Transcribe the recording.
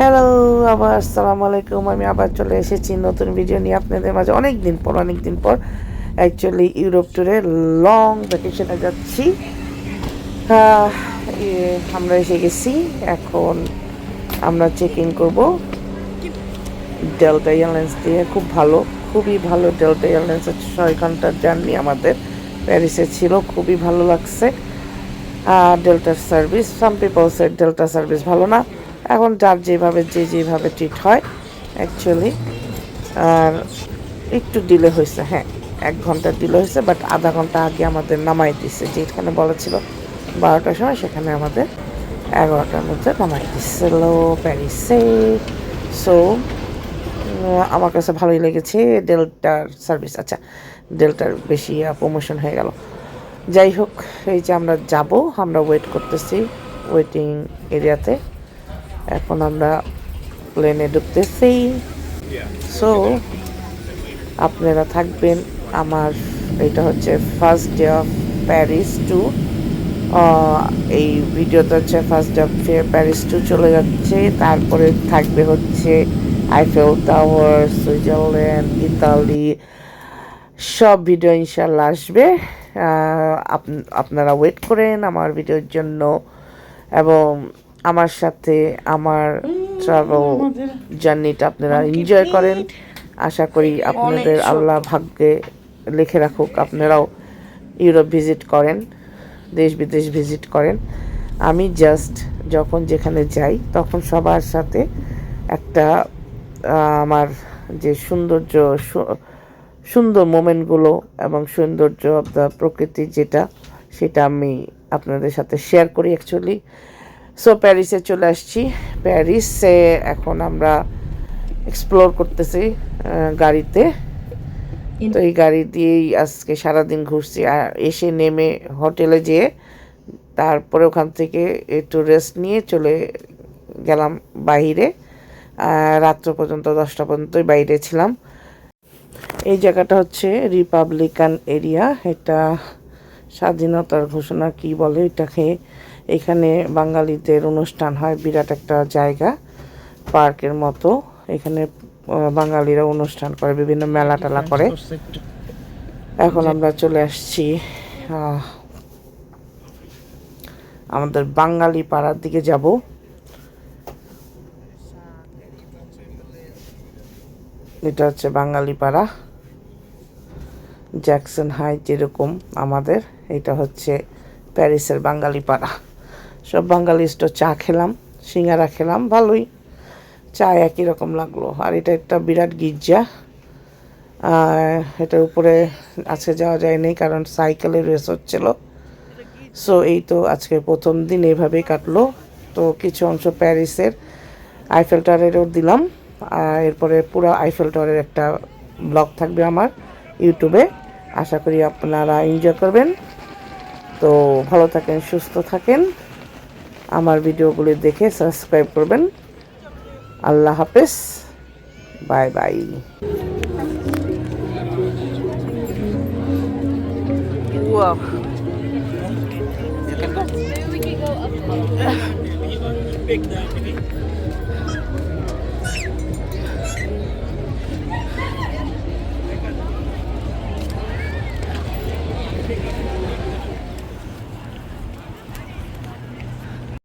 Hello, আবার আসসালামু আলাইকুম। আমি আবার চলে এসেছি নতুন ভিডিও নিয়ে আপনাদের মাঝে। অনেক দিন পর অ্যাকচুয়ালি ইউরোপ ট্যুরে লং ভ্যাকেশনে যাচ্ছি। আহ, আমরা এসে গেছি। এখন আমরা চেক ইন করবো ডেল্টা এয়ারলাইন্স দিয়ে। খুবই ভালো ডেল্টা এয়ারলাইন্সের 6 ঘন্টার জার্নি আমাদের প্যারিসে ছিল। খুবই ভালো লাগছে ডেল্টার service. Some people said Delta service ভালো না। এখন যার যেভাবে ট্রিট হয় অ্যাকচুয়ালি। আর একটু ডিলে হয়েছে, হ্যাঁ 1 ঘন্টা ডিলে হয়েছে, বাট আধা ঘন্টা আগে আমাদের নামাই দিচ্ছে। যেখানে বলা ছিল 12টার সময়, সেখানে আমাদের 11টার মধ্যে নামাই দিচ্ছিল প্যারিসে। সো আমার কাছে ভালোই লেগেছে ডেল্টার সার্ভিস। আচ্ছা, ডেল্টার বেশি প্রমোশন হয়ে গেল। যাই হোক, এই যে আমরা ওয়েট করতেছি ওয়েটিং এরিয়াতে। এখন আমরা প্লেনে ঢুকতেছি। সো আপনারা থাকবেন। আমার এটা হচ্ছে first day of Paris two. এই ভিডিওটা হচ্ছে first day of Paris two চলে যাচ্ছে। তারপরে থাকবে হচ্ছে আইফেল টাওয়ার, সুইজারল্যান্ড, ইতালি, সব ভিডিও ইনশাল্লাহ আসবে। আপনারা ওয়েট করেন আমার ভিডিওর জন্য এবং আমার সাথে আমার ট্রাভেল জার্নিটা আপনারা এনজয় করেন। আশা করি আপনাদের আল্লাহ ভাগ্যে লিখে রাখুক, আপনারাও ইউরোপ ভিজিট করেন, দেশ বিদেশ ভিজিট করেন। আমি জাস্ট যখন যেখানে যাই তখন সবার সাথে একটা আমার যে সুন্দর মোমেন্টগুলো এবং সৌন্দর্য অব দ্য প্রকৃতি সেটা আমি আপনাদের সাথে শেয়ার করি অ্যাকচুয়ালি। সো প্যারিসে চলে আসছি। প্যারিসে এখন আমরা এক্সপ্লোর করতেছি গাড়িতে। তো এই গাড়ি দিয়েই আজকে সারাদিন ঘুরছি। আর এসে নেমে হোটেলে যেয়ে তারপরে ওখান থেকে একটু রেস্ট নিয়ে চলে গেলাম বাইরে। রাত্র পর্যন্ত 10টা পর্যন্তই বাইরে ছিলাম। এই জায়গাটা হচ্ছে রিপাবলিকান এরিয়া। এটা স্বাধীনতার ঘোষণা কি বলে এটাকে। এখানে বাঙালিদের অনুষ্ঠান হয়, বিরাট একটা জায়গা, পার্কের মতো। এখানে বাঙালিরা অনুষ্ঠান করে, বিভিন্ন মেলা টেলা করে। এখন আমরা চলে আসছি আমাদের বাঙালি পাড়ার দিকে যাব। এটা হচ্ছে বাঙালি পাড়া, জ্যাকসন হাইট যেরকম আমাদের, এটা হচ্ছে প্যারিসের বাঙালি পাড়া। সব বাঙালি স্টোর চা খেলাম, সিঙ্গারা খেলাম, ভালোই চা একই রকম লাগলো। আর এটা একটা বিরাট গির্জা। এটার উপরে আজকে যাওয়া যায়নি কারণ সাইকেলের রেস হচ্ছিল। সো এই তো আজকে প্রথম দিন এইভাবেই কাটলো। তো কিছু অংশ প্যারিসের আইফেল টাওয়ারেরও দিলাম। এরপরে পুরো আইফেল টাওয়ারের একটা ব্লগ থাকবে আমার ইউটিউবে। আশা করি আপনারা এনজয় করবেন। তো ভালো থাকেন, সুস্থ থাকেন, আমার ভিডিওগুলি দেখে সাবস্ক্রাইব করবেন। আল্লাহ হাফেজ, bye bye. Wow. You can go. Maybe we can go up.